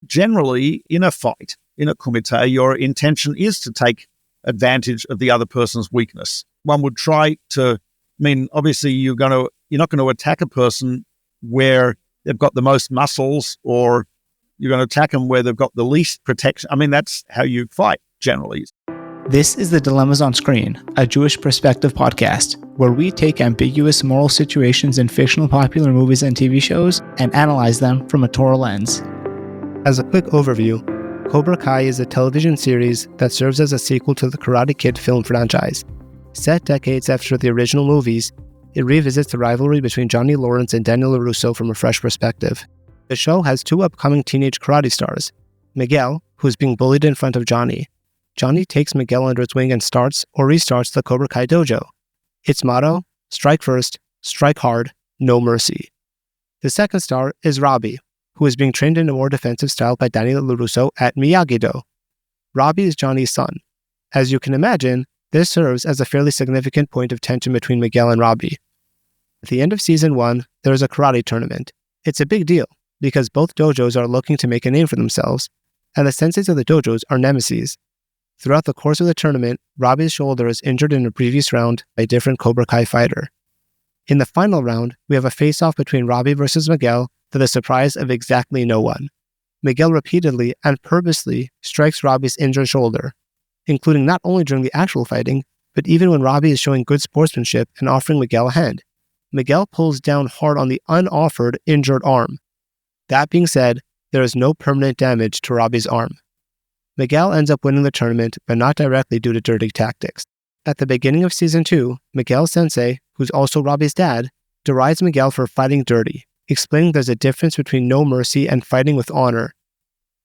generally, in a fight, in a kumite, your intention is to take advantage of the other person's weakness. One would try to, obviously you're not going to attack a person where they've got the most muscles, or you're going to attack them where they've got the least protection. That's how you fight generally. This is The Dilemmas on Screen, a Jewish perspective podcast, where we take ambiguous moral situations in fictional popular movies and TV shows and analyze them from a Torah lens. As a quick overview, Cobra Kai is a television series that serves as a sequel to the Karate Kid film franchise. Set decades after the original movies, it revisits the rivalry between Jonny Lawrence and Danny LaRusso from a fresh perspective. The show has two upcoming teenage karate stars, Miguel, who's being bullied in front of Jonny. Jonny takes Miguel under his wing and starts or restarts the Cobra Kai dojo. Its motto, strike first, strike hard, no mercy. The second star is Robby, who is being trained in a more defensive style by Danny LaRusso at Miyagi-Do. Robby is Jonny's son. As you can imagine, this serves as a fairly significant point of tension between Miguel and Robby. At the end of Season 1, there is a karate tournament. It's a big deal, because both dojos are looking to make a name for themselves, and the senseis of the dojos are nemesis. Throughout the course of the tournament, Robby's shoulder is injured in a previous round by a different Cobra Kai fighter. In the final round, we have a face-off between Robby versus Miguel to the surprise of exactly no one. Miguel repeatedly and purposely strikes Robby's injured shoulder, including not only during the actual fighting, but even when Robby is showing good sportsmanship and offering Miguel a hand. Miguel pulls down hard on the unoffered injured arm. That being said, there is no permanent damage to Robby's arm. Miguel ends up winning the tournament, but not directly due to dirty tactics. At the beginning of Season 2, Miguel's sensei, who's also Robby's dad, derides Miguel for fighting dirty, explaining there's a difference between no mercy and fighting with honor.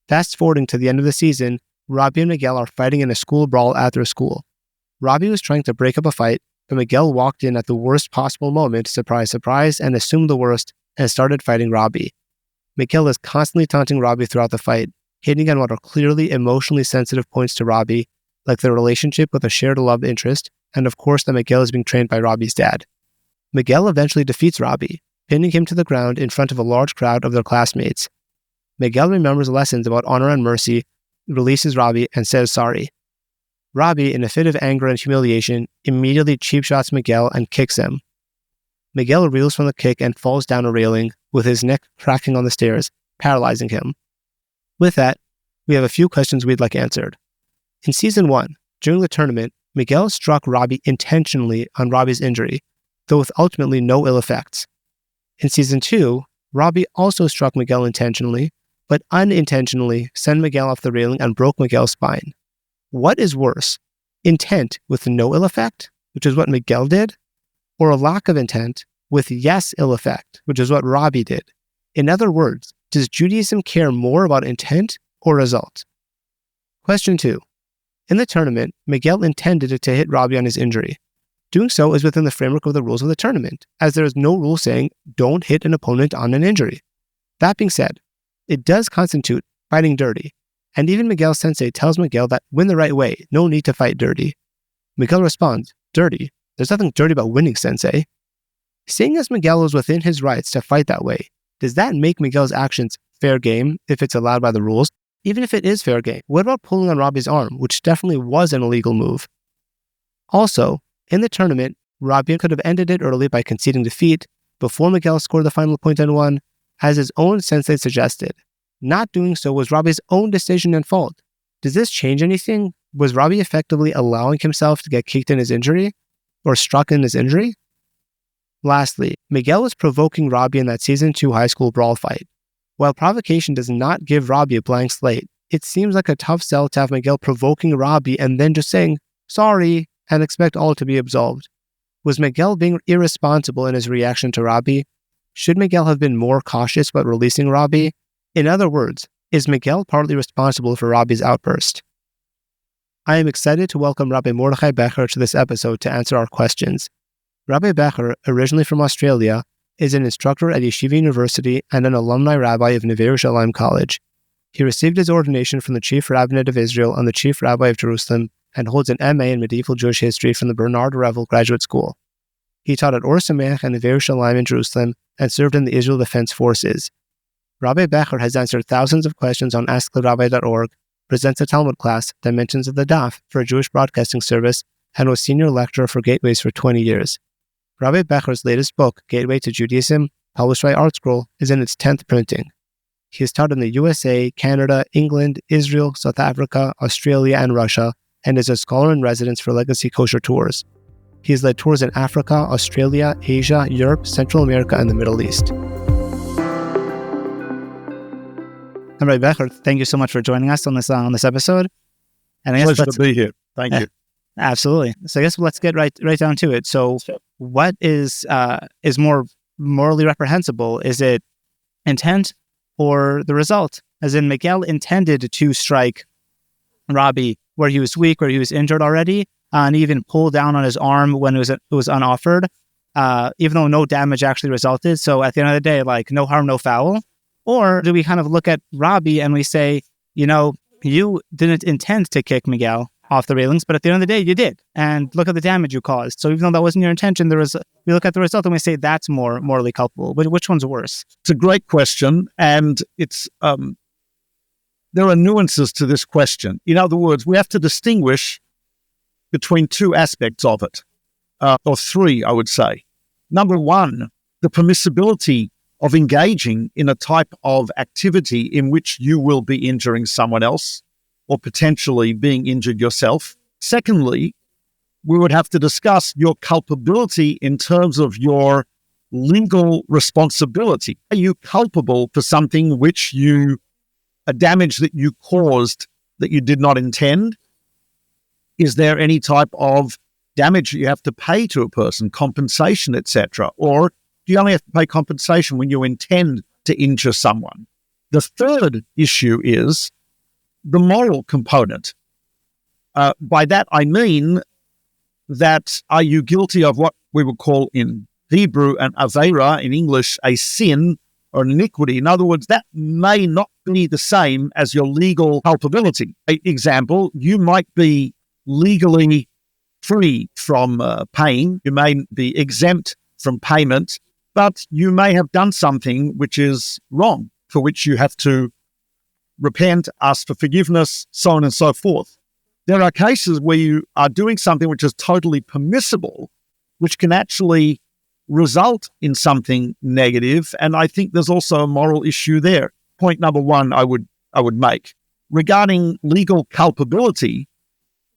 Fast forwarding to the end of the season, Robby and Miguel are fighting in a school brawl at their school. Robby was trying to break up a fight, but Miguel walked in at the worst possible moment, surprise, surprise, and assumed the worst, and started fighting Robby. Miguel is constantly taunting Robby throughout the fight, hitting on what are clearly emotionally sensitive points to Robby, like their relationship with a shared love interest, and of course that Miguel is being trained by Robby's dad. Miguel eventually defeats Robby, pinning him to the ground in front of a large crowd of their classmates. Miguel remembers lessons about honor and mercy, releases Robby, and says sorry. Robby, in a fit of anger and humiliation, immediately cheap shots Miguel and kicks him. Miguel reels from the kick and falls down a railing, with his neck cracking on the stairs, paralyzing him. With that, we have a few questions we'd like answered. In Season 1, during the tournament, Miguel struck Robby intentionally on Robby's injury, though with ultimately no ill effects. In Season 2, Robby also struck Miguel intentionally, but unintentionally sent Miguel off the railing and broke Miguel's spine. What is worse, intent with no ill effect, which is what Miguel did, or a lack of intent with yes ill effect, which is what Robby did? In other words, does Judaism care more about intent or result? Question 2. In the tournament, Miguel intended to hit Robby on his injury. Doing so is within the framework of the rules of the tournament, as there is no rule saying don't hit an opponent on an injury. That being said, it does constitute fighting dirty, and even Miguel's sensei tells Miguel that win the right way, no need to fight dirty. Miguel responds, dirty? There's nothing dirty about winning, sensei. Seeing as Miguel was within his rights to fight that way, does that make Miguel's actions fair game if it's allowed by the rules? Even if it is fair game, what about pulling on Robby's arm, which definitely was an illegal move? Also, in the tournament, Robby could have ended it early by conceding defeat before Miguel scored the final point and won, as his own sensei suggested. Not doing so was Robby's own decision and fault. Does this change anything? Was Robby effectively allowing himself to get kicked in his injury? Or struck in his injury? Lastly, Miguel was provoking Robby in that Season 2 high school brawl fight. While provocation does not give Robby a blank slate, it seems like a tough sell to have Miguel provoking Robby and then just saying, sorry, and expect all to be absolved. Was Miguel being irresponsible in his reaction to Robby? Should Miguel have been more cautious about releasing Robby? In other words, is Miguel partly responsible for Robby's outburst? I am excited to welcome Rabbi Mordechai Becher to this episode to answer our questions. Rabbi Becher, originally from Australia, is an instructor at Yeshiva University and an alumni rabbi of Neve Yerushalayim College. He received his ordination from the Chief Rabbinate of Israel and the Chief Rabbi of Jerusalem and holds an MA in Medieval Jewish History from the Bernard Revel Graduate School. He taught at Or Sameach and Neve Yerushalayim in Jerusalem and served in the Israel Defense Forces. Rabbi Becher has answered thousands of questions on AskTheRabbi.org, presents a Talmud class, Dimensions of the Daf, for a Jewish broadcasting service, and was senior lecturer for Gateways for 20 years. Rabbi Becher's latest book, Gateway to Judaism, published by ArtScroll, is in its 10th printing. He has taught in the USA, Canada, England, Israel, South Africa, Australia, and Russia, and is a scholar in residence for Legacy Kosher Tours. He has led tours in Africa, Australia, Asia, Europe, Central America, and the Middle East. Rabbi Becher, thank you so much for joining us on this episode. And I guess Pleasure to be here. Thank you. Absolutely. So I guess let's get right down to it. So, what is more morally reprehensible? Is it intent or the result? As in, Miguel intended to strike Robby where he was weak, where he was injured already, and even pull down on his arm when it was unoffered, even though no damage actually resulted. So at the end of the day, like, no harm, no foul. Or do we kind of look at Robby and we say, you didn't intend to kick Miguel off the railings, but at the end of the day, you did. And look at the damage you caused. So even though that wasn't your intention, we look at the result and we say that's more morally culpable. Which one's worse? It's a great question, and it's there are nuances to this question. In other words, we have to distinguish between two aspects of it, or three, I would say. Number one, the permissibility of engaging in a type of activity in which you will be injuring someone else or potentially being injured yourself. Secondly, we would have to discuss your culpability in terms of your legal responsibility. Are you culpable for something a damage that you caused that you did not intend? Is there any type of damage that you have to pay to a person, compensation, etc.? Or do you only have to pay compensation when you intend to injure someone? The third issue is the moral component. By that, I mean that are you guilty of what we would call in Hebrew an aveira, in English a sin or an iniquity? In other words, that may not be the same as your legal culpability. Example, you might be legally free from paying. You may be exempt from payment, but you may have done something which is wrong, for which you have to repent, ask for forgiveness, so on and so forth. There are cases where you are doing something which is totally permissible, which can actually result in something negative, and I think there's also a moral issue there. Point number one I would make regarding legal culpability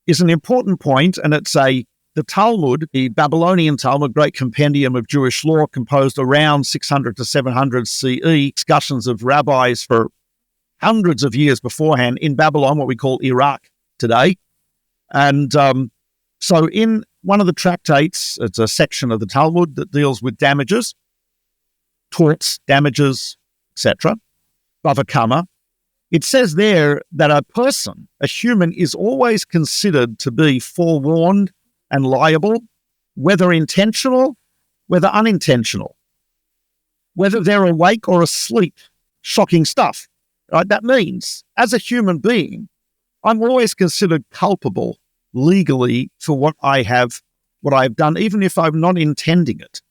is an important point, and it's the Talmud, the Babylonian Talmud, great compendium of Jewish law composed around 600 to 700 CE, discussions of rabbis for hundreds of years beforehand in Babylon, what we call Iraq today. And so in one of the tractates, it's a section of the Talmud that deals with damages, torts, damages, etc., bava kama. It says there that a human, is always considered to be forewarned and liable, whether intentional, whether unintentional, whether they're awake or asleep. Shocking stuff, right? That means, as a human being, I'm always considered culpable legally for what I have done, even if I'm not intending it.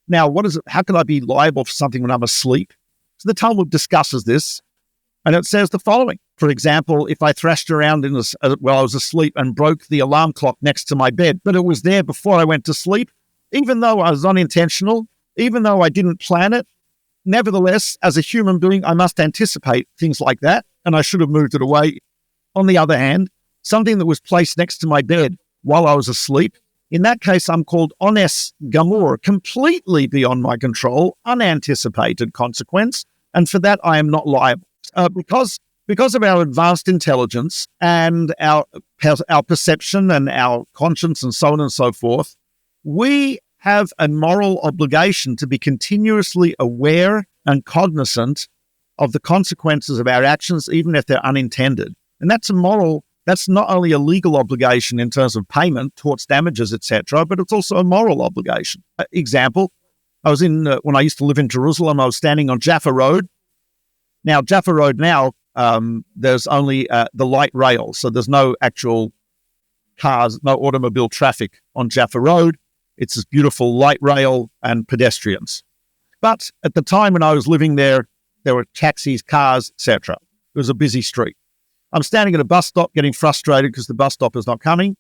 Now, how can I be liable for something when I'm asleep? So the Talmud discusses this, and it says the following. For example, if I thrashed around while I was asleep and broke the alarm clock next to my bed, but it was there before I went to sleep, even though I was unintentional, even though I didn't plan it, nevertheless, as a human being, I must anticipate things like that, and I should have moved it away. On the other hand, something that was placed next to my bed while I was asleep, in that case, I'm called ones gamur, completely beyond my control, unanticipated consequence, and for that I am not liable. Because of our advanced intelligence and our perception and our conscience and so on and so forth, we have a moral obligation to be continuously aware and cognizant of the consequences of our actions, even if they're unintended. And that's not only a legal obligation in terms of payment, torts, damages, etc., but it's also a moral obligation. Example, I was when I used to live in Jerusalem, I was standing on Jaffa Road. Now, Jaffa Road there's only the light rail, so there's no actual cars, no automobile traffic on Jaffa Road. It's this beautiful light rail and pedestrians. But at the time when I was living there, There were taxis, cars, etc. It was a busy street. I'm standing at a bus stop getting frustrated because the bus stop is not coming.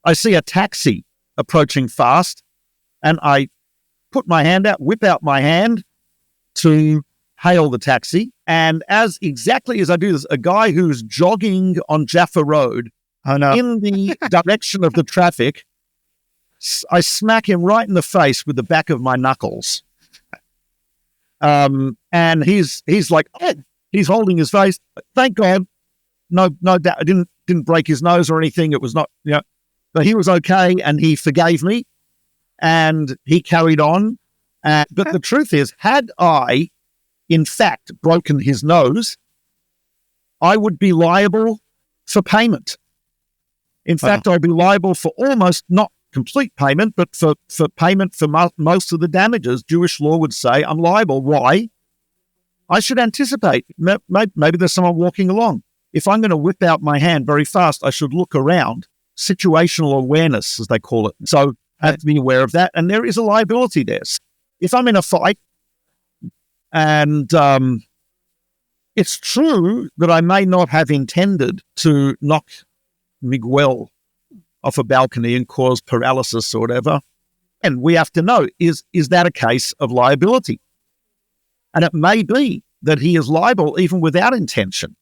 I see a taxi approaching fast, and I put my hand out, whip out my hand to hail the taxi. And exactly as I do this, a guy who's jogging on Jaffa Road in the direction of the traffic, I smack him right in the face with the back of my knuckles. And he's like, he's holding his face. Thank God, no doubt, I didn't break his nose or anything. It was not, but he was okay, and he forgave me, and he carried on. But the truth is, had I, in fact, broken his nose, I would be liable for payment. In fact, I'd be liable for almost not complete payment, but for payment for most of the damages. Jewish law would say I'm liable. Why? I should anticipate. Maybe there's someone walking along. If I'm going to whip out my hand very fast, I should look around. Situational awareness, as they call it. So I have to be aware of that. And there is a liability there. If I'm in a fight and it's true that I may not have intended to knock Miguel off a balcony and cause paralysis or whatever, and we have to know, is that a case of liability? And it may be that he is liable even without intention.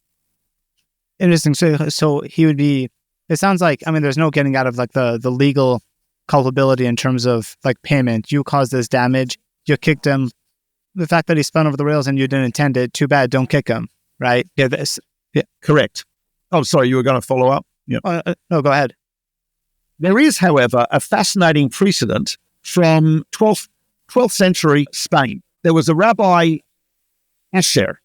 Interesting. So he would be, it sounds like, I mean, there's no getting out of like the legal culpability in terms of like payment. You caused this damage, you kicked him. The fact that he spun over the rails and you didn't intend it, too bad, don't kick him, right? Yeah, correct. Oh, sorry, you were going to follow up? Yeah. No, go ahead. There is, however, a fascinating precedent from 12th century Spain. There was a Rabbi Asher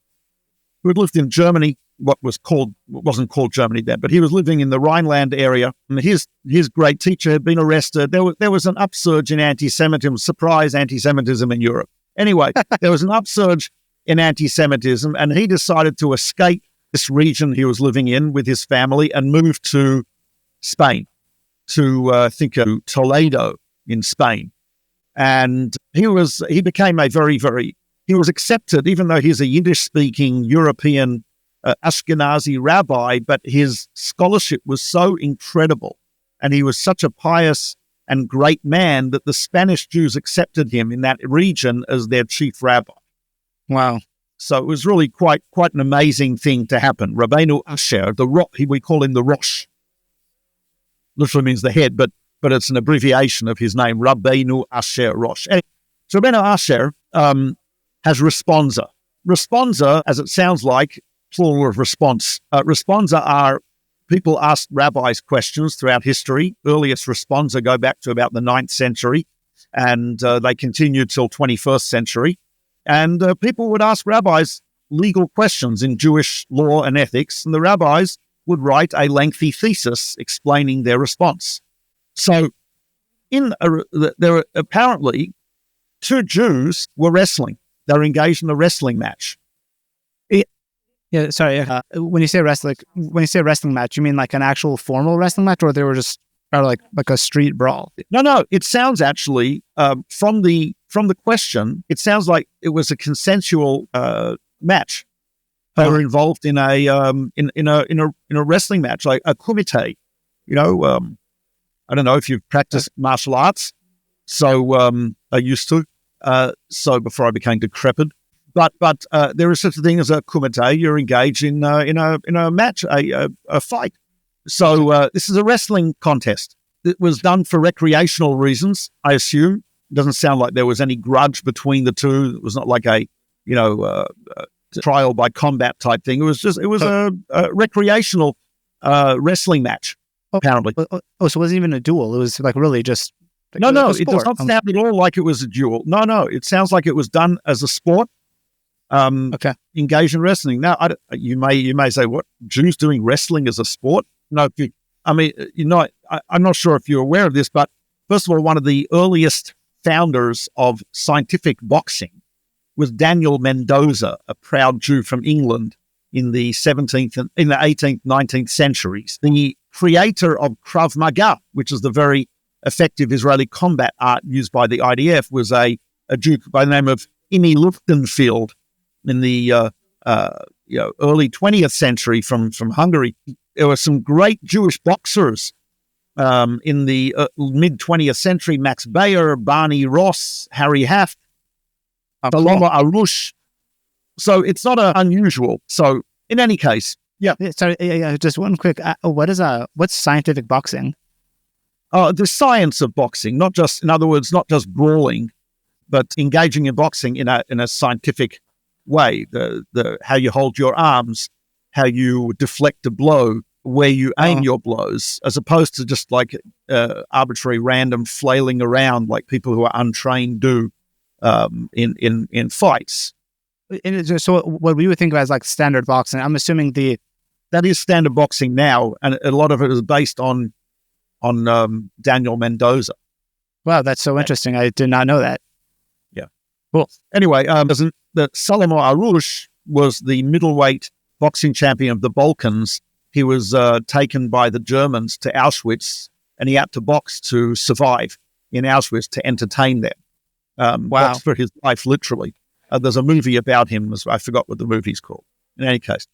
who had lived in Germany, wasn't called Germany then, but he was living in the Rhineland area. And his great teacher had been arrested. There was an upsurge in anti-Semitism, surprise anti-Semitism in Europe. Anyway, there was an upsurge in anti-Semitism, and he decided to escape this region he was living in with his family and move to Spain, to Toledo in Spain. And he became a he was accepted, even though he's a Yiddish-speaking European Ashkenazi rabbi, but his scholarship was so incredible, and he was such a pious and great man that the Spanish Jews accepted him in that region as their chief rabbi. Wow. So it was really quite an amazing thing to happen. Rabbeinu Asher, we call him the Rosh. Literally means the head, but it's an abbreviation of his name, Rabbeinu Asher Rosh. So Rabbeinu Asher has responsa. Responsa, as it sounds like, plural of response. Responsa are people ask rabbis questions throughout history. Earliest responsa go back to about the 9th century, and they continue till 21st century. And people would ask rabbis legal questions in Jewish law and ethics, and the rabbis would write a lengthy thesis explaining their response. So there were apparently 2 Jews were wrestling. They were engaged in a wrestling match. Yeah, sorry. When you say wrestling match, you mean like an actual formal wrestling match, or they were just like a street brawl? No. It sounds actually from the question, it sounds like it was a consensual match. They were involved in a wrestling match, like a kumite. I don't know if you've practiced martial arts. So I used to. So before I became decrepit. But there is such a thing as a kumite. You're engaged in a match, a fight. So this is a wrestling contest. It was done for recreational reasons, I assume. It doesn't sound like there was any grudge between the two. It was not like a trial by combat type thing. It was a recreational wrestling match, apparently. So it wasn't even a duel. It was like really just no. It does not sound at all like it was a duel. No. It sounds like it was done as a sport. Engaged in wrestling. Now, you may say, what, Jews doing wrestling as a sport? No, I'm not sure if you're aware of this, but first of all, one of the earliest founders of scientific boxing was Daniel Mendoza, a proud Jew from England in the 18th, 19th centuries. The creator of Krav Maga, which is the very effective Israeli combat art used by the IDF, was a Jew by the name of Imi Luftenfield, in the early 20th century from Hungary. There were some great Jewish boxers in the mid 20th century: Max Bayer, Barney Ross, Harry Haft, Shlomo Arush. So it's not unusual. So in any case, Sorry, just one quick. What's scientific boxing? The science of boxing, in other words, not just brawling, but engaging in boxing in a scientific way. The how you hold your arms, how you deflect a blow, where you aim your blows, as opposed to just like arbitrary random flailing around like people who are untrained do in fights. So what we would think of as like standard boxing, I'm assuming that is standard boxing now, and a lot of it is based on Daniel Mendoza. Wow, that's so interesting. I did not know that. Yeah. Well, anyway, the Shlomo Arush was the middleweight boxing champion of the Balkans. He was taken by the Germans to Auschwitz, and he had to box to survive in Auschwitz to entertain them. Box for his life, literally. There's a movie about him. I forgot what the movie's called. In any case.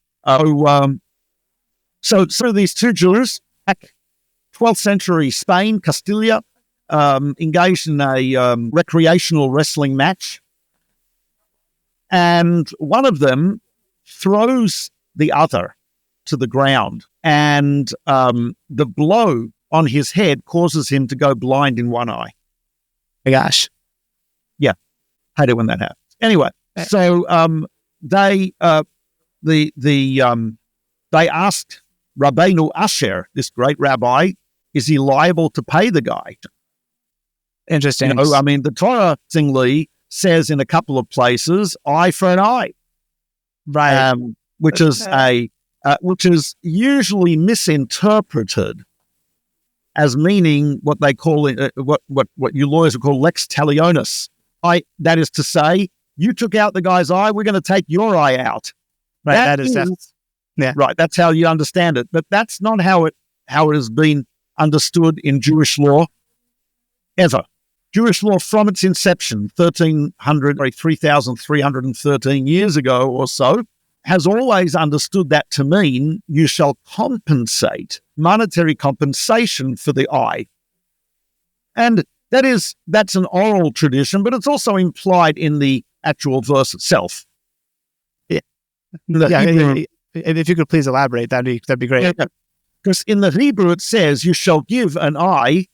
So these two Jews, back 12th century Spain, Castilla, engaged in a recreational wrestling match. And one of them throws the other to the ground. And the blow on his head causes him to go blind in one eye. My gosh. Yeah. Hate it when that happens. Anyway, so they asked Rabbeinu Asher, this great rabbi, is he liable to pay the guy? Interesting. The Torah singly says in a couple of places, eye for an eye, right? Which is usually misinterpreted as meaning what they call what you lawyers would call lex talionis. That is to say, you took out the guy's eye, we're going to take your eye out. Right. Right. That's how you understand it. But that's not how it has been understood in Jewish law ever. Jewish law from its inception, 3,313 years ago or so, has always understood that to mean you shall compensate, monetary compensation for the eye. And that's an oral tradition, but it's also implied in the actual verse itself. Yeah. If you could please elaborate, that'd be great. Yeah. Because in the Hebrew it says, you shall give an eye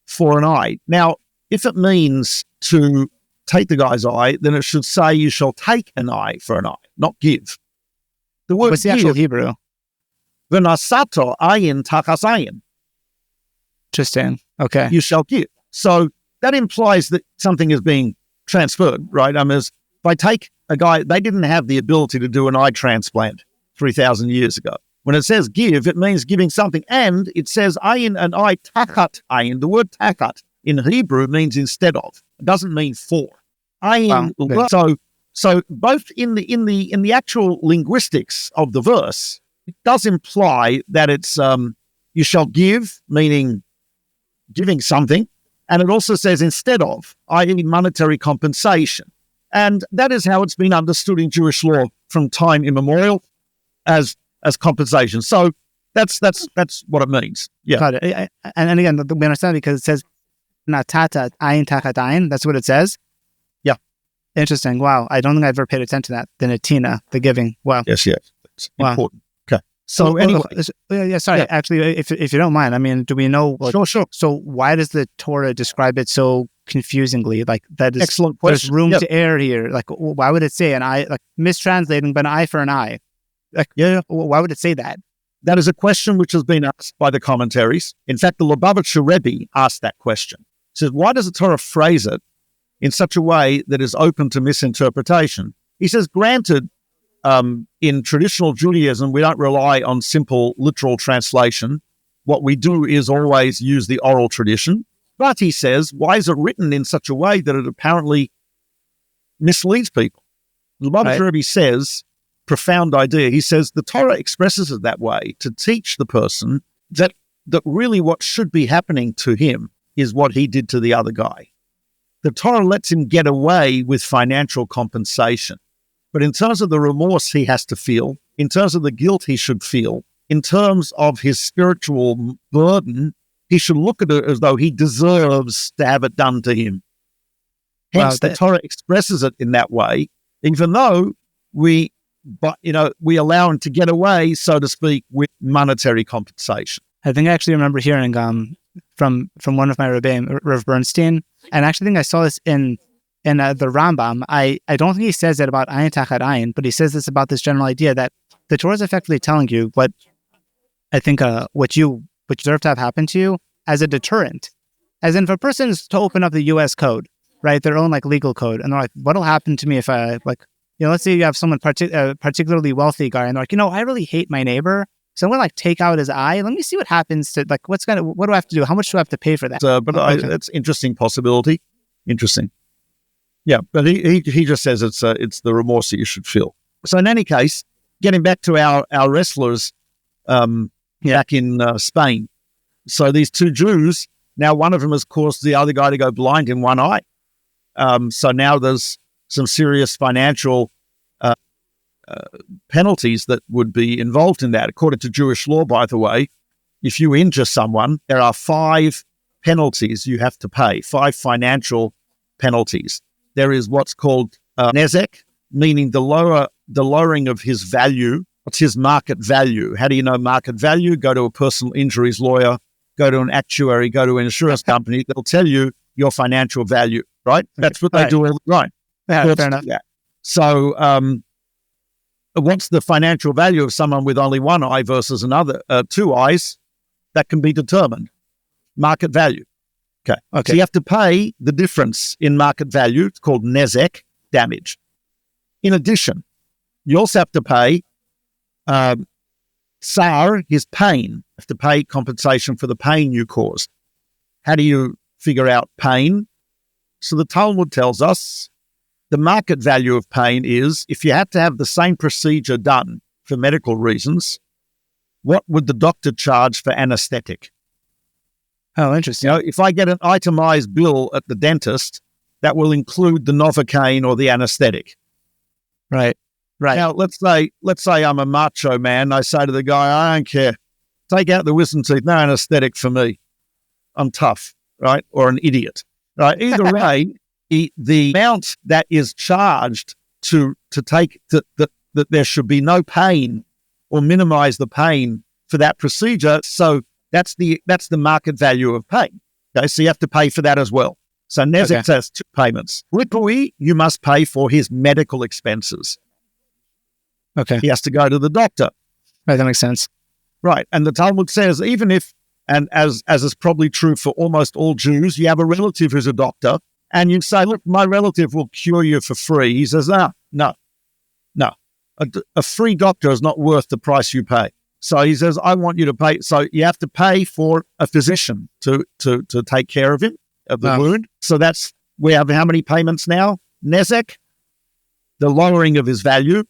for an eye. Now, if it means to take the guy's eye, then it should say you shall take an eye for an eye, not give. The word What's the actual Hebrew? V'nasato ayin tachas ayin. Interesting. Okay. You shall give. So that implies that something is being transferred, right? If I take a guy, they didn't have the ability to do an eye transplant 3,000 years ago. When it says give, it means giving something. And it says ayin and eye, tachat ayin. The word tachat in Hebrew means instead of. It doesn't mean for. Ayin. So both in the actual linguistics of the verse, it does imply that it's you shall give, meaning giving something. And it also says instead of, i.e. monetary compensation. And that is how it's been understood in Jewish law from time immemorial as compensation. So that's what it means. Yeah. Got it. And again, we understand because it says natata ayin tachat ayin. That's what it says. Yeah. Interesting. Wow. I don't think I've ever paid attention to that. The natina, the giving. Wow. Yes. It's important. Okay. So anyway. Sorry. Yeah. Actually, if you don't mind, do we know? Sure. So why does the Torah describe it so confusingly? Like that is excellent question. There's room to err here. Like why would it say an eye? Like mistranslating, but an eye for an eye. Like, why would it say that? That is a question which has been asked by the commentaries. In fact, the Lubavitcher Rebbe asked that question. He says, why does the Torah phrase it in such a way that is open to misinterpretation? He says, granted, in traditional Judaism, we don't rely on simple literal translation. What we do is always use the oral tradition. But he says, why is it written in such a way that it apparently misleads people? The Lubavitcher Rebbe says, profound idea. He says the Torah expresses it that way to teach the person that really what should be happening to him is what he did to the other guy. The Torah lets him get away with financial compensation. But in terms of the remorse he has to feel, in terms of the guilt he should feel, in terms of his spiritual burden, he should look at it as though he deserves to have it done to him. Hence, the Torah expresses it in that way, even though we allow him to get away, so to speak, with monetary compensation. I think I actually remember hearing from one of my Rebbeim, Rav Bernstein, and I actually think I saw this in the Rambam. I don't think he says it about ayin tachat ayin, but he says this about this general idea that the Torah is effectively telling you what I think what you deserve to have happen to you as a deterrent. As in, if a person is to open up the U.S. code, right, their own legal code, and they're like, what'll happen to me if I let's say you have someone particularly wealthy guy, and they're like, I really hate my neighbor, so I'm gonna take out his eye. Let me see what happens to what do I have to do? How much do I have to pay for that? That's interesting possibility. Interesting. Yeah, but he just says it's the remorse that you should feel. So in any case, getting back to our wrestlers back in Spain. So these two Jews, now one of them has caused the other guy to go blind in one eye. So now there's some serious financial penalties that would be involved in that. According to Jewish law, by the way, if you injure someone, there are 5 penalties you have to pay, 5 financial penalties. There is what's called nezek, meaning the lowering of his value. What's his market value? How do you know market value? Go to a personal injuries lawyer, go to an actuary, go to an insurance company. They'll tell you your financial value, right? That's what they do all the time. Yeah, fair enough. Yeah. So what's the financial value of someone with only one eye versus another, 2 eyes? That can be determined. Market value. Okay. So you have to pay the difference in market value. It's called nezek, damage. In addition, you also have to pay tsar, his pain. You have to pay compensation for the pain you caused. How do you figure out pain? So the Talmud tells us the market value of pain is, if you had to have the same procedure done for medical reasons, what would the doctor charge for anesthetic? Oh, interesting. If I get an itemized bill at the dentist, that will include the Novocaine or the anesthetic. Right. Now, let's say I'm a macho man. I say to the guy, I don't care. Take out the wisdom teeth. No anesthetic for me. I'm tough, right? Or an idiot, right? Either way, the amount that is charged to take that there should be no pain or minimize the pain for that procedure. So that's the market value of pain. Okay, so you have to pay for that as well. So nezek has 2 payments. Ripui, you must pay for his medical expenses. Okay. He has to go to the doctor. Right, that makes sense. Right. And the Talmud says, even if, and as is probably true for almost all Jews, you have a relative who's a doctor, and you say, look, my relative will cure you for free. He says, no. A free doctor is not worth the price you pay. So he says, I want you to pay. So you have to pay for a physician to take care of him, of the wound. So we have how many payments now? Nezek, the lowering of his value.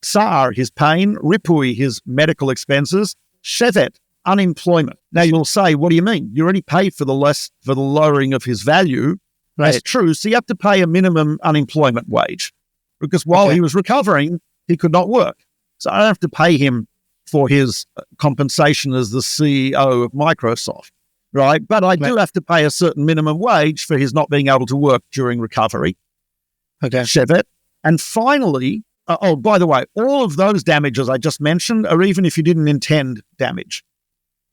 Tsar, his pain. Ripui, his medical expenses. Shevet, unemployment. Now you'll say, what do you mean? You already paid for the lowering of his value. Right. That's true. So you have to pay a minimum unemployment wage, because while he was recovering, he could not work. So I don't have to pay him for his compensation as the CEO of Microsoft, right? But I do have to pay a certain minimum wage for his not being able to work during recovery. Okay. Shevet. And finally, by the way, all of those damages I just mentioned are even if you didn't intend damage.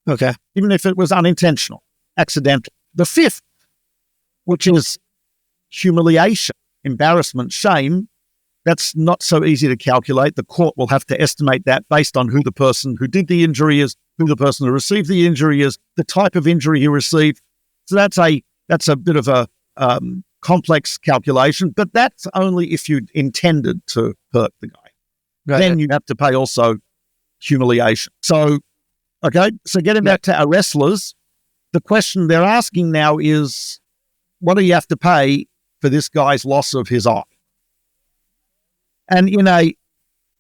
Okay. Even if it was unintentional, accidental. The 5th, which is humiliation, embarrassment, shame, that's not so easy to calculate. The court will have to estimate that based on who the person who did the injury is, who the person who received the injury is, the type of injury he received. So that's a bit of a complex calculation, but that's only if you intended to hurt the guy. Right. Then you have to pay also humiliation. So getting back to our wrestlers, the question they're asking now is, what do you have to pay for this guy's loss of his eye? And in a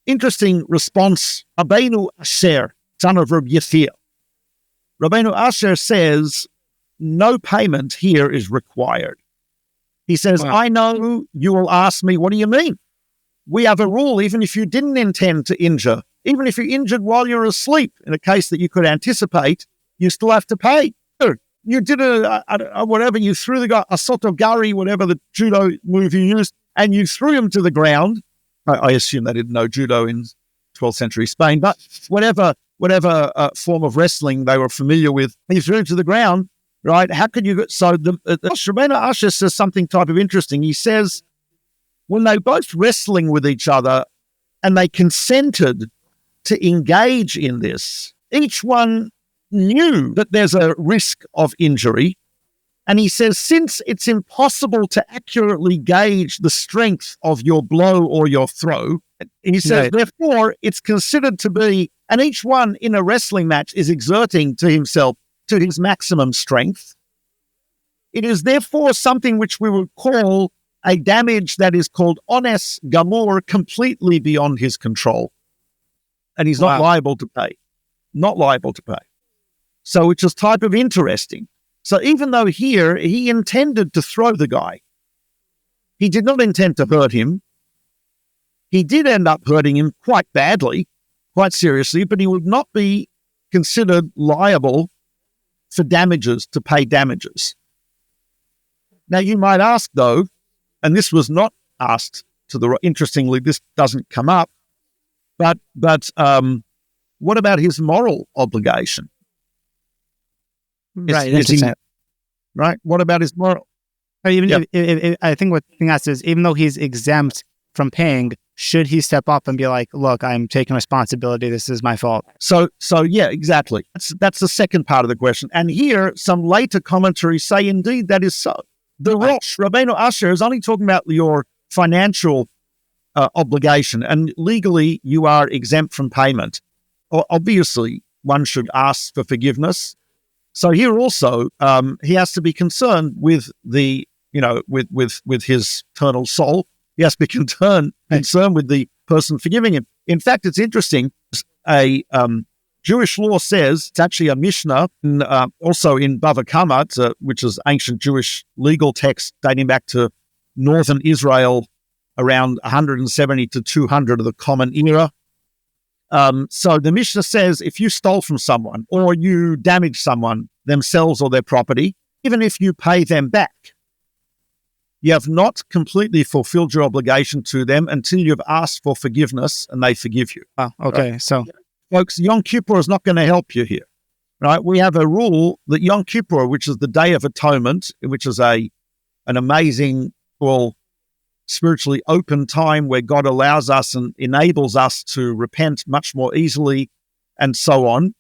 interesting response, Rabbeinu Asher, son of Rabbi Yefir, Rabbeinu Asher says, no payment here is required. He says, I know you will ask me, what do you mean? we have a rule, even if you didn't intend to injure, even if you're injured while you're asleep, in a case that you could anticipate, you still have to pay. You did whatever, you threw the guy, a sotogari, whatever the judo move you used, and you threw him to the ground. I assume they didn't know judo in 12th century Spain, but whatever form of wrestling they were familiar with, you threw him to the ground, right? How could you? So Rabbeinu Asher says something type of interesting. He says, when they both wrestling with each other and they consented to engage in this, each one knew that there's a risk of injury. And he says, since it's impossible to accurately gauge the strength of your blow or your throw, he says, therefore, it's considered to be, and each one in a wrestling match is exerting to himself to his maximum strength. It is therefore something which we would call a damage that is called ones gamur, completely beyond his control. And he's not liable to pay. Not liable to pay. So which is type of interesting. So even though here he intended to throw the guy, he did not intend to hurt him. He did end up hurting him quite badly, quite seriously, but he would not be considered liable for damages, to pay damages. Now you might ask though, and this was not asked interestingly, this doesn't come up, but what about his moral obligation? Right. Right. What about his moral? I think what being asked is, even though he's exempt from paying, should he step up and be like, look, I'm taking responsibility. This is my fault. So yeah, exactly. That's the second part of the question. And here, some later commentaries say, indeed, that is so. The Rosh, Rabbeinu Asher, is only talking about your financial obligation, and legally you are exempt from payment. Obviously, one should ask for forgiveness. So here also, he has to be concerned with with his eternal soul. He has to be concerned with the person forgiving him. In fact, it's interesting. A Jewish law says, it's actually a Mishnah, also in Bava Kama, which is ancient Jewish legal text dating back to northern Israel around 170 to 200 of the Common Era. So the Mishnah says, if you stole from someone or you damage someone, themselves or their property, even if you pay them back, you have not completely fulfilled your obligation to them until you've asked for forgiveness and they forgive you. Okay. Right? So, folks, Yom Kippur is not going to help you here, right? We have a rule that Yom Kippur, which is the Day of Atonement, which is an amazing, spiritually open time where God allows us and enables us to repent much more easily and so on.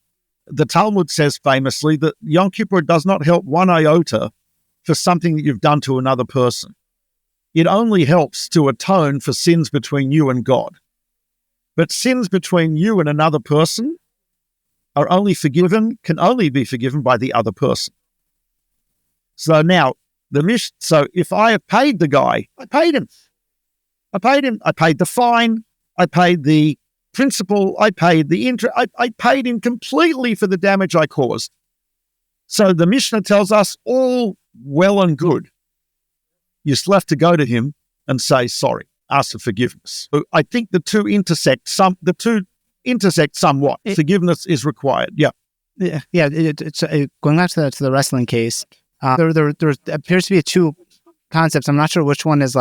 The Talmud says famously that Yom Kippur does not help one iota for something that you've done to another person. It only helps to atone for sins between you and God. But sins between you and another person can only be forgiven by the other person. So now, so if I have paid the guy, I paid him. I paid the fine. I paid the principal. I paid the interest. I paid him completely for the damage I caused. So the Mishnah tells us all well and good. You still have to go to him and say sorry, ask for forgiveness. So I think the two intersect somewhat. Forgiveness is required. Yeah. It's going back to the wrestling case. There appears to be two concepts. I'm not sure which one is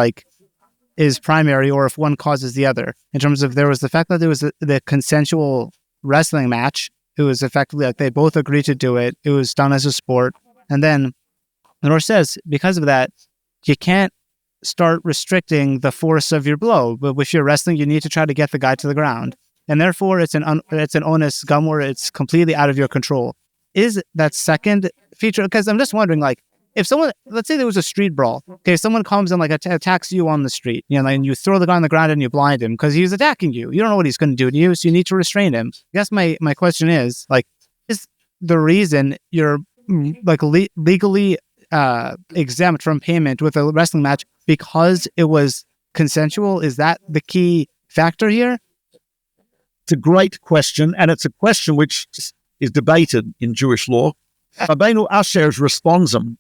primary or if one causes the other. In terms of, there was the fact that there was the consensual wrestling match. It was effectively like they both agreed to do it. It was done as a sport. And then the Lord says, because of that, you can't start restricting the force of your blow. But if you're wrestling, you need to try to get the guy to the ground. And therefore, it's an onus gamur. It's completely out of your control. Is that second feature? Because I'm just wondering, if someone, let's say there was a street brawl. Okay, someone comes and attacks you on the street, and you throw the guy on the ground and you blind him because he's attacking you. You don't know what he's going to do to you, so you need to restrain him. I guess my question is, is the reason you're legally exempt from payment with a wrestling match because it was consensual? Is that the key factor here? It's a great question, and it's a question which is debated in Jewish law. Rabbeinu Asher's responsum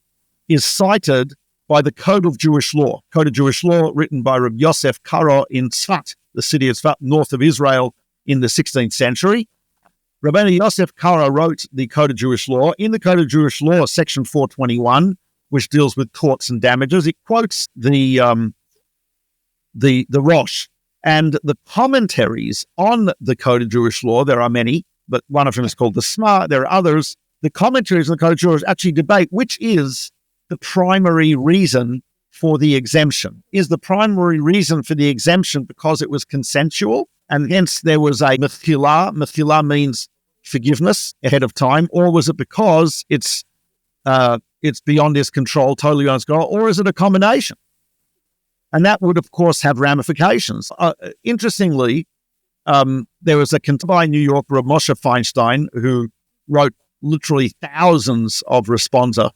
is cited by the Code of Jewish Law. Code of Jewish Law written by Rabbi Yosef Karo in Tzfat, the city of Tzfat, north of Israel in the 16th century. Rabbi Yosef Karo wrote the Code of Jewish Law. In the Code of Jewish Law, section 421, which deals with torts and damages, it quotes the Rosh. And the commentaries on the Code of Jewish Law, there are many, but one of them is called the Sma. There are others. The commentaries on the Code of Jewish Law actually debate which is the primary reason for the exemption. Is the primary reason for the exemption because it was consensual and hence there was a mechila? Mechila means forgiveness ahead of time, or was it because it's beyond his control, totally beyond his control, or is it a combination? And that would, of course, have ramifications. Interestingly, there was a by New Yorker, Moshe Feinstein, who wrote literally thousands of responsa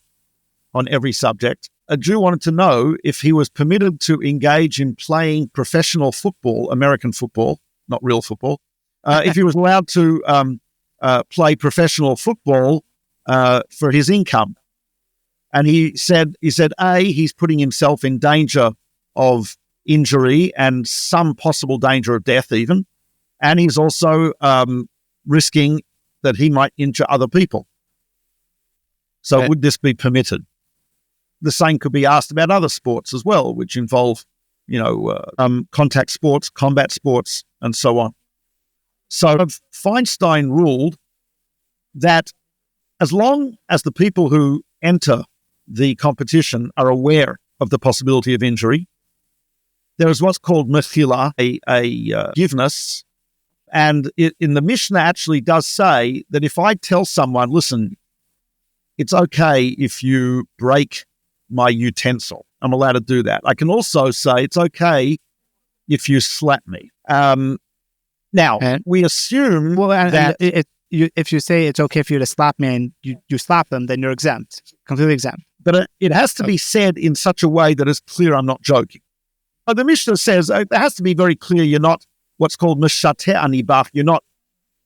on every subject. A Jew wanted to know if he was permitted to engage in playing professional football, American football, not real football, if he was allowed to play professional football for his income. And he said, A, he's putting himself in danger of injury and some possible danger of death even. And he's also risking that he might injure other people. So would this be permitted? The same could be asked about other sports as well, which involve, contact sports, combat sports, and so on. So Feinstein ruled that as long as the people who enter the competition are aware of the possibility of injury, there is what's called mechila, a forgiveness. And in the Mishnah actually does say that if I tell someone, listen, it's okay if you break my utensil, I'm allowed to do that. I can also say it's okay if you slap me. Now, we assume if you say it's okay for you to slap me and you slap them, then you're exempt, completely exempt. But it has to be said in such a way that it's clear I'm not joking. The Mishnah says it has to be very clear you're not what's called meshateh anibach, you're not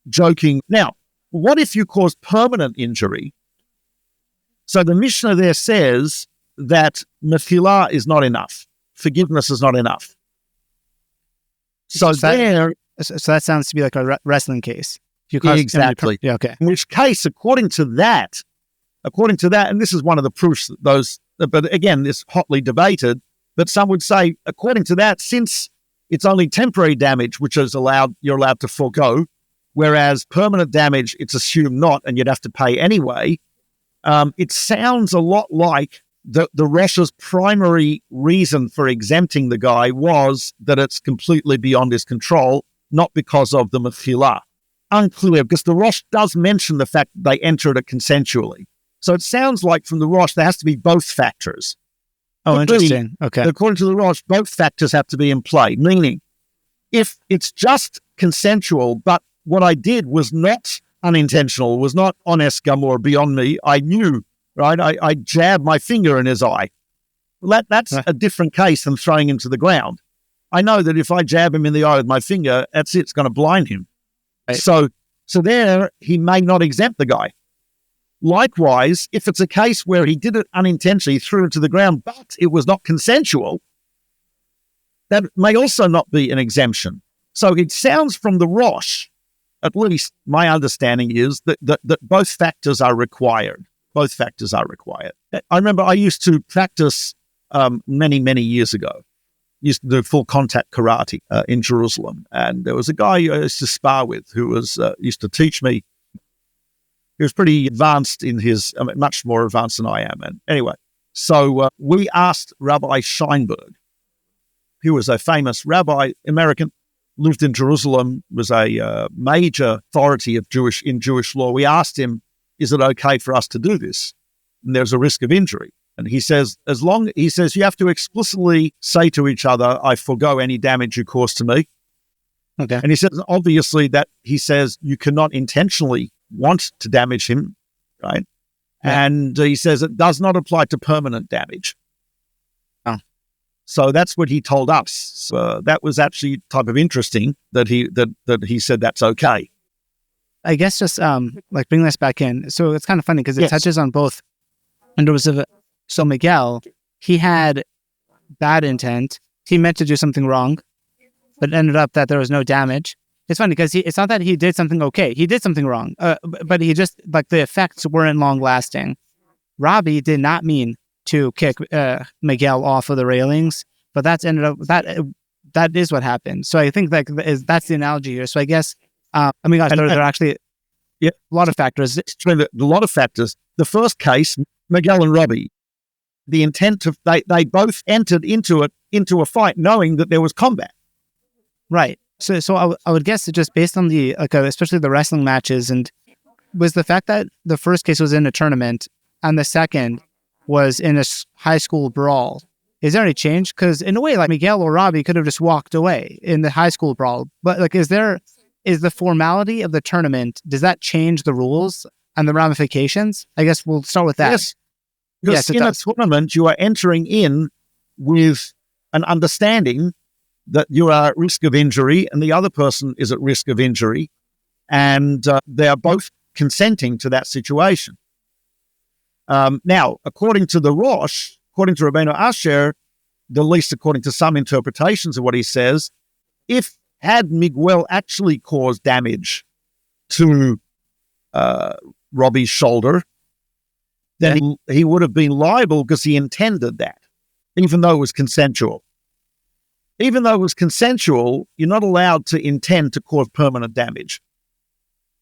joking. Now, what if you cause permanent injury? So the Mishnah there says that mechila is not enough. Forgiveness is not enough. So that sounds to be like a wrestling case. Exactly. Yeah, okay. In which case, according to that, and this is one of the proofs that but again, this hotly debated, but some would say, according to that, since it's only temporary damage, which is you're allowed to forego, whereas permanent damage, it's assumed not, and you'd have to pay anyway. It sounds a lot like the Rosh's primary reason for exempting the guy was that it's completely beyond his control, not because of the mechila. Unclear, because the Rosh does mention the fact that they entered it consensually. So it sounds like from the Rosh there has to be both factors. Oh, interesting. Okay. According to the Rosh, both factors have to be in play, meaning if it's just consensual, but what I did was not unintentional, was not honest gamor, beyond me, I knew, right? I jabbed my finger in his eye. Well, that's a different case than throwing him to the ground. I know that if I jab him in the eye with my finger, that's it, it's going to blind him. Right. So there, he may not exempt the guy. Likewise, if it's a case where he did it unintentionally, threw it to the ground, but it was not consensual, that may also not be an exemption. So it sounds from the Rosh, at least my understanding is that both factors are required. Both factors are required. I remember I used to practice many, many years ago. Used to do full contact karate in Jerusalem. And there was a guy I used to spar with who was used to teach me. He was pretty advanced in much more advanced than I am. And anyway, so we asked Rabbi Scheinberg, who was a famous rabbi, American, lived in Jerusalem, was a major authority of in Jewish law. We asked him, is it okay for us to do this? And there's a risk of injury. And he says, you have to explicitly say to each other, I forego any damage you cause to me. Okay. And he says, obviously that he says you cannot intentionally want to damage him, right? Yeah. And he says it does not apply to permanent damage. Oh. So that's what he told us. So that was actually type of interesting that he said that's okay. I guess just like bring this back in. So it's kind of funny because it touches on both. And there was so Miguel, he had bad intent. He meant to do something wrong, but ended up that there was no damage. It's funny because it's not that he did something okay. He did something wrong, but he just, like, the effects weren't long lasting. Robby did not mean to kick Miguel off of the railings, but that is what happened. So I think that's the analogy here. So I guess, there are actually a lot of factors. A lot of factors. The first case, Miguel and Robby, the intent of they both entered into a fight knowing that there was combat. Right. So I would guess that just based on the especially the wrestling matches, and was the fact that the first case was in a tournament and the second was in a high school brawl. Is there any change? Because in a way, like, Miguel or Robby could have just walked away in the high school brawl. But like, is the formality of the tournament, does that change the rules and the ramifications? I guess we'll start with that. Yes. Because in a tournament, you are entering in with an understanding that you are at risk of injury and the other person is at risk of injury. And they are both consenting to that situation. Now, according to the Rosh, according to Rabbeinu Asher, at least according to some interpretations of what he says, had Miguel actually caused damage to Robby's shoulder, then he would have been liable because he intended that, even though it was consensual. Even though it was consensual, you're not allowed to intend to cause permanent damage.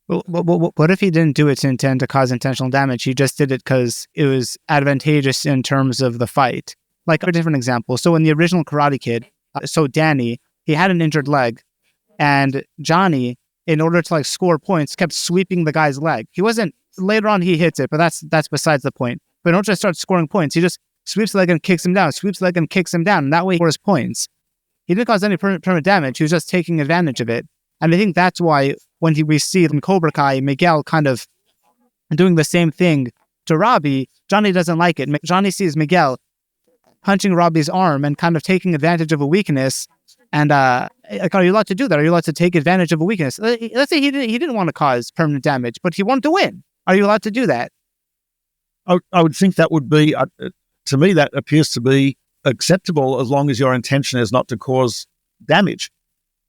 Well, what if he didn't do it to intend to cause intentional damage? He just did it because it was advantageous in terms of the fight. Like a different example. So in the original Karate Kid, Danny, he had an injured leg, and Jonny, in order to score points, kept sweeping the guy's leg. He wasn't, later on he hits it, but that's besides the point. But in order to start scoring points, he just sweeps the leg and kicks him down, and that way he scores points. He didn't cause any permanent damage. He was just taking advantage of it. And I think that's why when we see in Cobra Kai, Miguel kind of doing the same thing to Robby, Jonny doesn't like it. Jonny sees Miguel punching Robby's arm and kind of taking advantage of a weakness. And are you allowed to do that? Are you allowed to take advantage of a weakness? Let's say he didn't want to cause permanent damage, but he wanted to win. Are you allowed to do that? I would think that would be, to me, that appears to be acceptable as long as your intention is not to cause damage.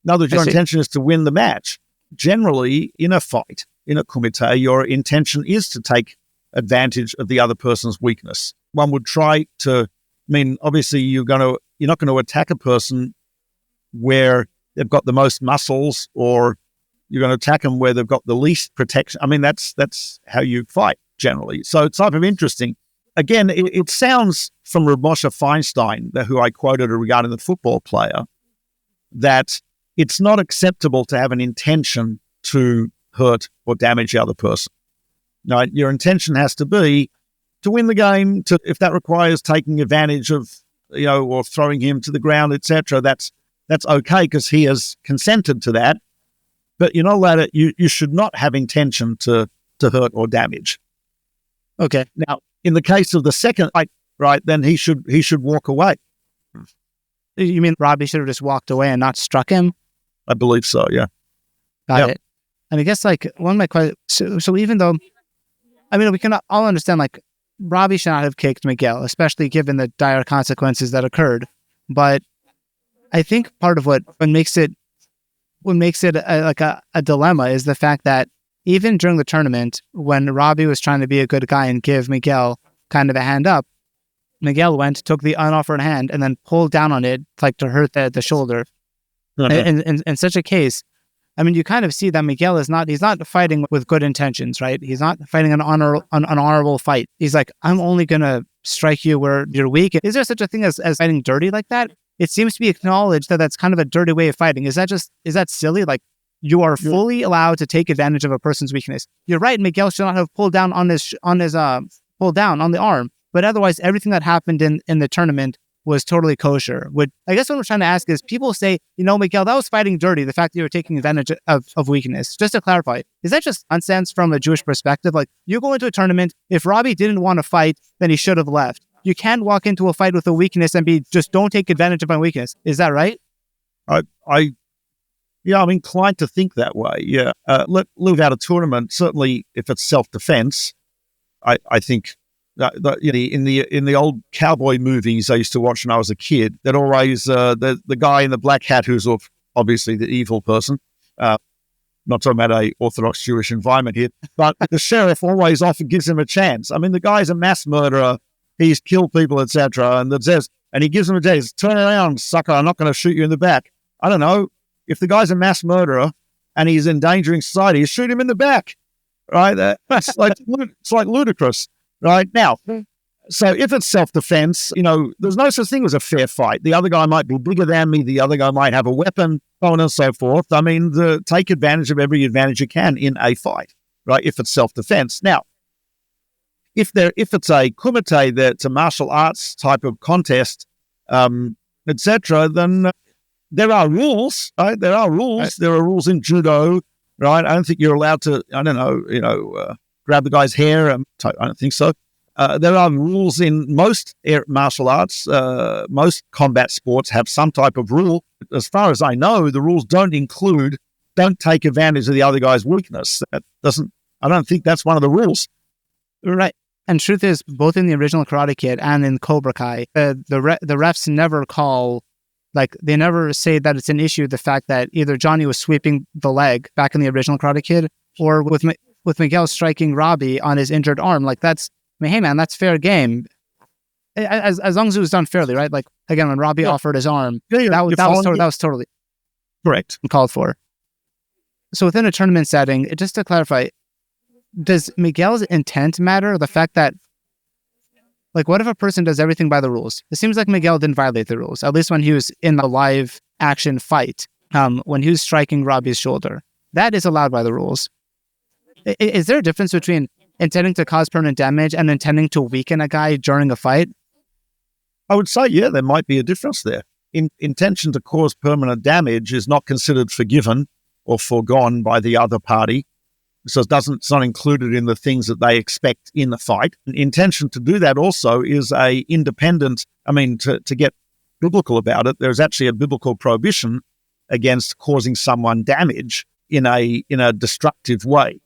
In other words, your intention is to win the match. Generally, in a fight, in a kumite, your intention is to take advantage of the other person's weakness. One would try to, obviously you're not going to attack a person where they've got the most muscles, or you're going to attack them where they've got the least protection. That's how you fight generally. So it's type of interesting. Again, it sounds from Rav Moshe Feinstein, who I quoted regarding the football player, that it's not acceptable to have an intention to hurt or damage the other person. No, your intention has to be to win the game. If that requires taking advantage of, or throwing him to the ground, etc., that's okay because he has consented to that. But you're not allowed to. You should not have intention to hurt or damage. Okay. Now, in the case of the second, right, then he should walk away. You mean Robby should have just walked away and not struck him? I believe so, yeah. Got it. And I guess one of my questions, so even though, we can all understand Robby should not have kicked Miguel, especially given the dire consequences that occurred. But I think part of what makes it a dilemma is the fact that even during the tournament, when Robby was trying to be a good guy and give Miguel kind of a hand up, Miguel took the unoffered hand and then pulled down on it to hurt the shoulder. In such a case, you kind of see that Miguel he's not fighting with good intentions, right? He's not fighting an honorable fight. He's like, I'm only going to strike you where you're weak. Is there such a thing as fighting dirty like that? It seems to be acknowledged that that's kind of a dirty way of fighting. Is that silly? You are fully allowed to take advantage of a person's weakness. You're right. Miguel should not have pulled down on the arm, but otherwise everything that happened in the tournament was totally kosher. I guess what I'm trying to ask is, people say, Miguel, that was fighting dirty, the fact that you were taking advantage of weakness. Just to clarify, is that just nonsense from a Jewish perspective? You go into a tournament, if Robby didn't want to fight, then he should have left. You can't walk into a fight with a weakness and don't take advantage of my weakness. Is that right? I'm inclined to think that way. Yeah. Live out a tournament, certainly if it's self-defense, I think in the old cowboy movies I used to watch when I was a kid, that always the guy in the black hat who's obviously the evil person. Not talking about a Orthodox Jewish environment here, but the sheriff always often gives him a chance. I mean, the guy's a mass murderer; he's killed people, etc. And he gives him a chance. Turn around, sucker! I'm not going to shoot you in the back. I don't know if the guy's a mass murderer and he's endangering society, shoot him in the back, right? It's like ludicrous, right? Now, so if it's self-defense, there's no such thing as a fair fight. The other guy might be bigger than me. The other guy might have a weapon, so on and so forth. I mean, take advantage of every advantage you can in a fight, right? If it's self-defense. Now, if it's a kumite, that's a martial arts type of contest, etc., then there are rules, right? There are rules. Right. There are rules in judo, right? I don't think you're allowed to, grab the guy's hair. I don't think so. There are rules in most martial arts. Most combat sports have some type of rule. As far as I know, the rules don't take advantage of the other guy's weakness. I don't think that's one of the rules. Right. And truth is, both in the original Karate Kid and in Cobra Kai, the refs never call, they never say that it's an issue, the fact that either Johnny was sweeping the leg back in the original Karate Kid, or with Miguel striking Robby on his injured arm. Hey man, that's fair game. As long as it was done fairly, right? Again, when Robby offered his arm, that was totally correct, called for. So within a tournament setting, just to clarify, does Miguel's intent matter? The fact that, what if a person does everything by the rules? It seems like Miguel didn't violate the rules, at least when he was in the live action fight, when he was striking Robby's shoulder. That is allowed by the rules. Is there a difference between intending to cause permanent damage and intending to weaken a guy during a fight? I would say, yeah, there might be a difference there. Intention to cause permanent damage is not considered forgiven or foregone by the other party. So it's not included in the things that they expect in the fight. Intention to do that also is a independent, to get biblical about it, there's actually a biblical prohibition against causing someone damage in a destructive way.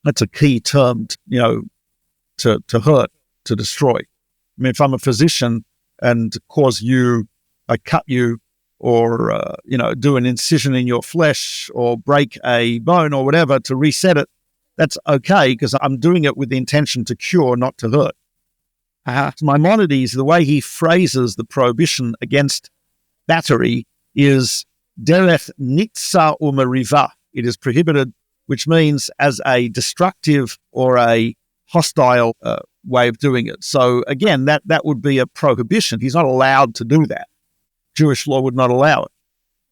That's a key term, to hurt, to destroy. If I'm a physician and I cut you, or, do an incision in your flesh or break a bone or whatever to reset it, that's okay because I'm doing it with the intention to cure, not to hurt. Maimonides, the way he phrases the prohibition against battery is derech nitza umeriva. It is prohibited, which means as a destructive or a hostile way of doing it. So again, that would be a prohibition. He's not allowed to do that. Jewish law would not allow it.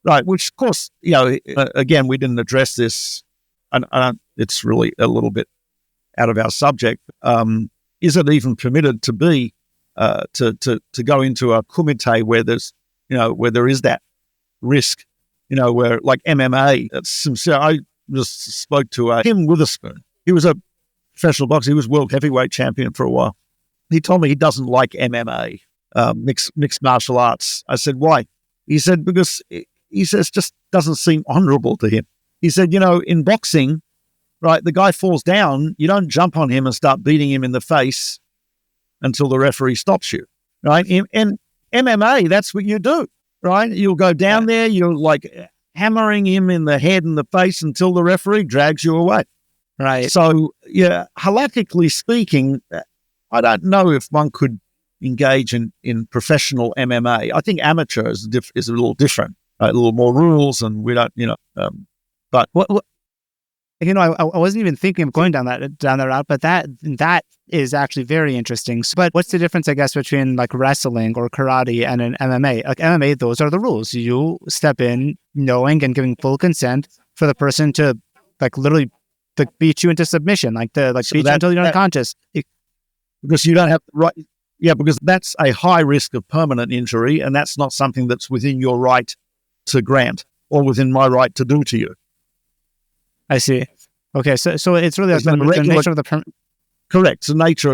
Right, which of course, again, we didn't address this. It's really a little bit out of our subject. Is it even permitted to be, to go into a kumite where there is that risk, where like MMA, I just spoke to Tim Witherspoon. He was a professional boxer. He was world heavyweight champion for a while. He told me he doesn't like MMA, mixed martial arts. I said, why? He said, because he says just doesn't seem honorable to him. He said, in boxing, right, the guy falls down, you don't jump on him and start beating him in the face until the referee stops you, right? In MMA, that's what you do, right? You'll go down there, you're hammering him in the head and the face until the referee drags you away. Right. So, halakhically speaking, I don't know if one could engage in professional MMA. I think amateur is a little different, right? A little more rules, and we don't, but what I wasn't even thinking of going down that route, but that is actually very interesting. But what's the difference, I guess, between wrestling or karate and an MMA? MMA, those are the rules. You step in knowing and giving full consent for the person to literally beat you into submission, beat you until you're unconscious. Because you don't have the right. Yeah, because that's a high risk of permanent injury, and that's not something that's within your right to grant or within my right to do to you. I see. Okay, so it's really the nature of the correct. The nature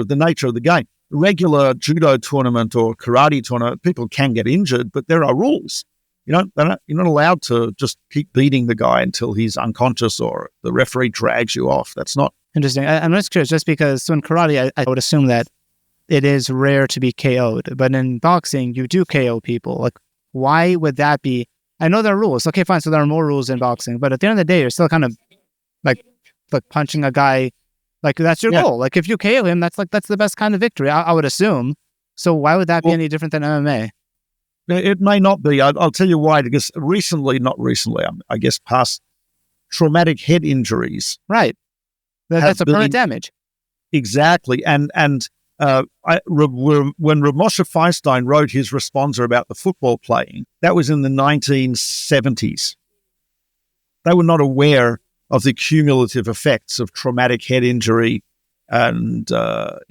of the game. Regular judo tournament or karate tournament, people can get injured, but there are rules. You're not allowed to just keep beating the guy until he's unconscious or the referee drags you off. That's not Interesting. I'm just curious, just because so in karate, I would assume that it is rare to be KO'd, but in boxing, you do KO people. Like, why would that be? I know there are rules. Okay, fine. So there are more rules in boxing, but at the end of the day, you're still kind of like punching a guy. Like, that's your goal. Like, if you KO him, that's the best kind of victory, I would assume. So why would that be any different than MMA? It may not be. I'll tell you why. Because not recently, I guess past traumatic head injuries. Right. That's a permanent damage. Exactly. And when Rav Moshe Feinstein wrote his responser about the football playing, that was in the 1970s. They were not aware of the cumulative effects of traumatic head injury and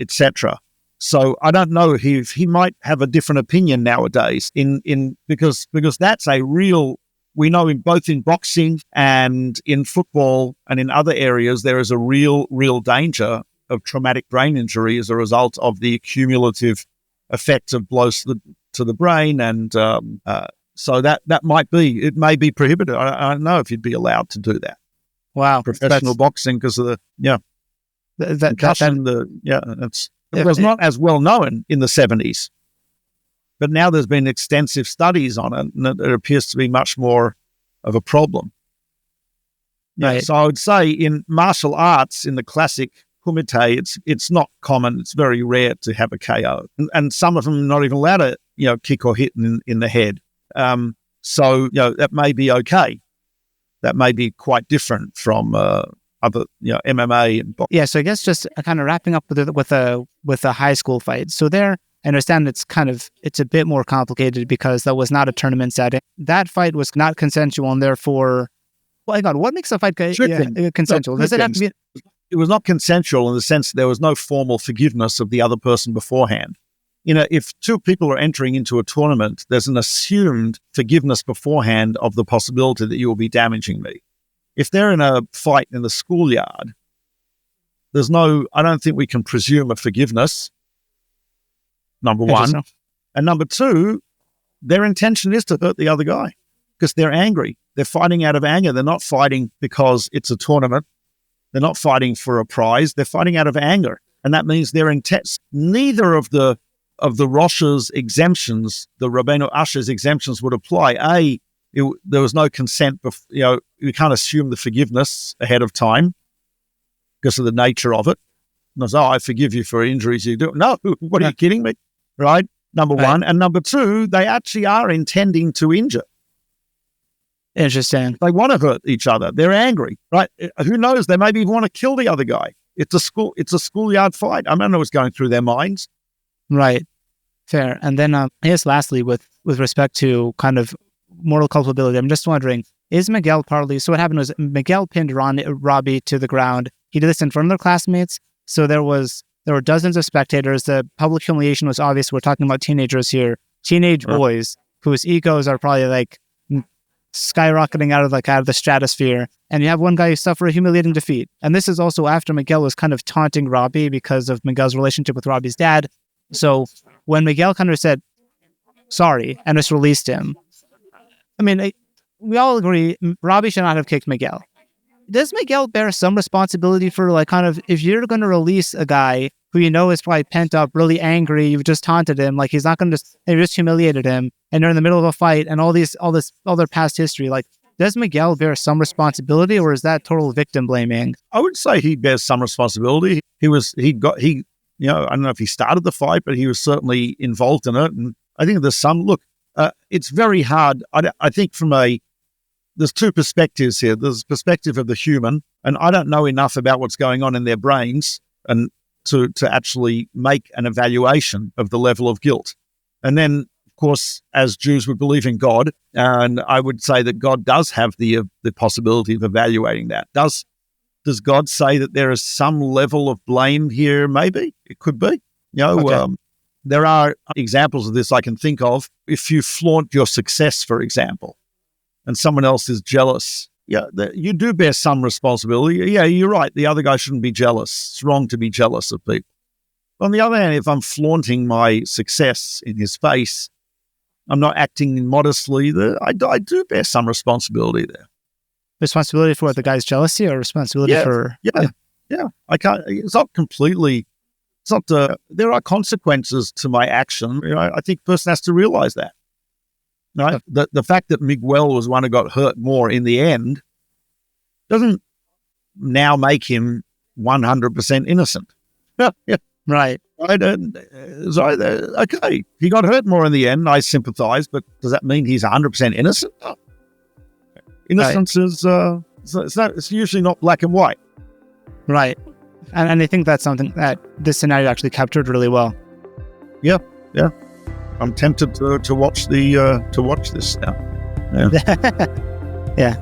etc. So I don't know if he might have a different opinion nowadays because that's a real. We know both in boxing and in football and in other areas, there is a real danger of traumatic brain injury as a result of the cumulative effects of blows to the brain. And so that it may be prohibited. I don't know if you'd be allowed to do that. Wow. Professional boxing because of concussion. It was not as well known in the 70s. But now there's been extensive studies on it, and it appears to be much more of a problem. Right. So I would say in martial arts, in the classic kumite, it's not common. It's very rare to have a KO, and some of them are not even allowed to, kick or hit in the head. So that may be okay. That may be quite different from other MMA and boxing. Yeah. So I guess just kind of wrapping up with a high school fight. So there. I understand it's a bit more complicated because that was not a tournament setting. That fight was not consensual and therefore, well, hang on, what makes a fight consensual? Does it have to be? It was not consensual in the sense that there was no formal forgiveness of the other person beforehand. If two people are entering into a tournament, there's an assumed forgiveness beforehand of the possibility that you will be damaging me. If they're in a fight in the schoolyard, I don't think we can presume a forgiveness. Number one. And number two, their intention is to hurt the other guy because they're angry. They're fighting out of anger. They're not fighting because it's a tournament. They're not fighting for a prize. They're fighting out of anger. And that means they're intense. Neither of the Rosh's exemptions, the Rabbeinu Asher's exemptions would apply. There was no consent. You can't assume the forgiveness ahead of time because of the nature of it. And I forgive you for injuries you do. No, what are you kidding me? Right? Number one. And number two, they actually are intending to injure. Interesting. They want to hurt each other. They're angry, right? Who knows? They maybe want to kill the other guy. It's a schoolyard fight. I don't know what's going through their minds. Right. Fair. And then I guess lastly, with respect to kind of moral culpability, I'm just wondering, is Miguel partly, so what happened was Miguel pinned Robby to the ground. He did this in front of their classmates. So there were dozens of spectators. The public humiliation was obvious. We're talking about teenagers here, teenage boys whose egos are probably like skyrocketing out of the stratosphere. And you have one guy who suffered a humiliating defeat. And this is also after Miguel was kind of taunting Robby because of Miguel's relationship with Robby's dad. So when Miguel kind of said sorry and just released him, I mean, we all agree Robby should not have kicked Miguel. Does Miguel bear some responsibility for if you're going to release a guy who is probably pent up, really angry, you've just taunted him, he's not going to you just humiliated him, and you're in the middle of a fight and all their past history, does Miguel bear some responsibility, or is that total victim blaming? I would say he bears some responsibility. I don't know if he started the fight, but he was certainly involved in it. And I think there's it's very hard. I think there's two perspectives here. There's the perspective of the human, and I don't know enough about what's going on in their brains and to actually make an evaluation of the level of guilt. And then, of course, as Jews, we believe in God, and I would say that God does have the possibility of evaluating that. Does God say that there is some level of blame here? Maybe. It could be. Okay. There are examples of this I can think of. If you flaunt your success, for example, and someone else is jealous, you do bear some responsibility. Yeah, you're right. The other guy shouldn't be jealous. It's wrong to be jealous of people. On the other hand, if I'm flaunting my success in his face, I'm not acting immodestly, I do bear some responsibility there. Responsibility for what, the guy's jealousy, or responsibility for... Yeah. I can't. It's not completely. It's not. There are consequences to my action. I think the person has to realize that. Right. The fact that Miguel was one who got hurt more in the end doesn't now make him 100% innocent. Yeah. Right. Okay, he got hurt more in the end. I sympathize, but does that mean he's 100% innocent? No. Innocence is it's usually not black and white. Right. And I think that's something that this scenario actually captured really well. Yeah. I'm tempted to watch this now. Yeah.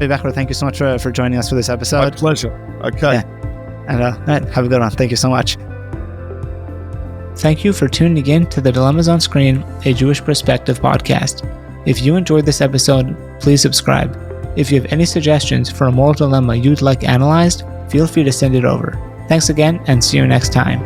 Becher, thank you so much for joining us for this episode. My pleasure. Okay. Yeah. And have a good one. Thank you so much. Thank you for tuning in to the Dilemmas on Screen, a Jewish Perspective podcast. If you enjoyed this episode, please subscribe. If you have any suggestions for a moral dilemma you'd like analyzed, feel free to send it over. Thanks again, and see you next time.